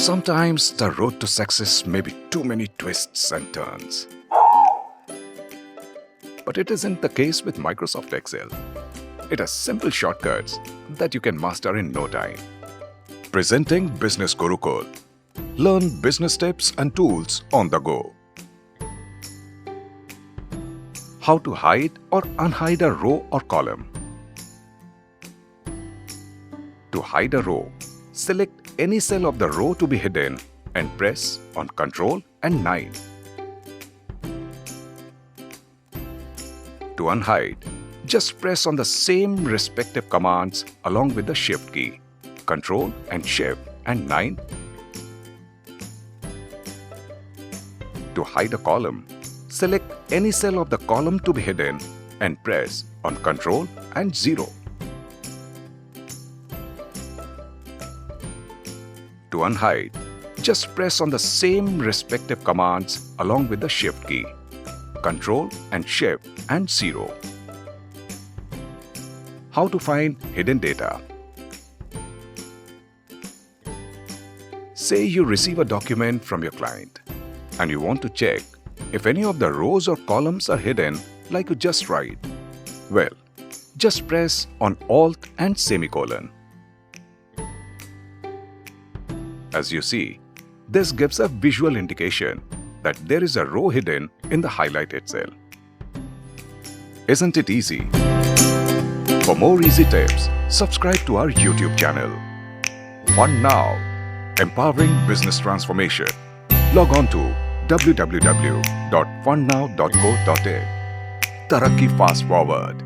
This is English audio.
Sometimes the road to success may be too many twists and turns. But it isn't the case with Microsoft Excel. It has simple shortcuts that you can master in no time. Presenting Business Gurukul. Learn business tips and tools on the go. How to hide or unhide a row or column. To hide a row, select any cell of the row to be hidden and press on Ctrl and 9. To unhide, just press on the same respective commands along with the Shift key, Ctrl and Shift and 9. To hide a column, select any cell of the column to be hidden and press on Ctrl and 0. To unhide, just press on the same respective commands along with the Shift key, Ctrl and Shift and 0. How to find hidden data. Say you receive a document from your client and you want to check if any of the rows or columns are hidden like you just write. Well, just press on Alt and semicolon. As you see, this gives a visual indication that there is a row hidden in the highlighted cell. Isn't it easy? For more easy tips, subscribe to our YouTube channel. FundNow, empowering business transformation. Log on to www.fundnow.co.in. Tarakki fast forward.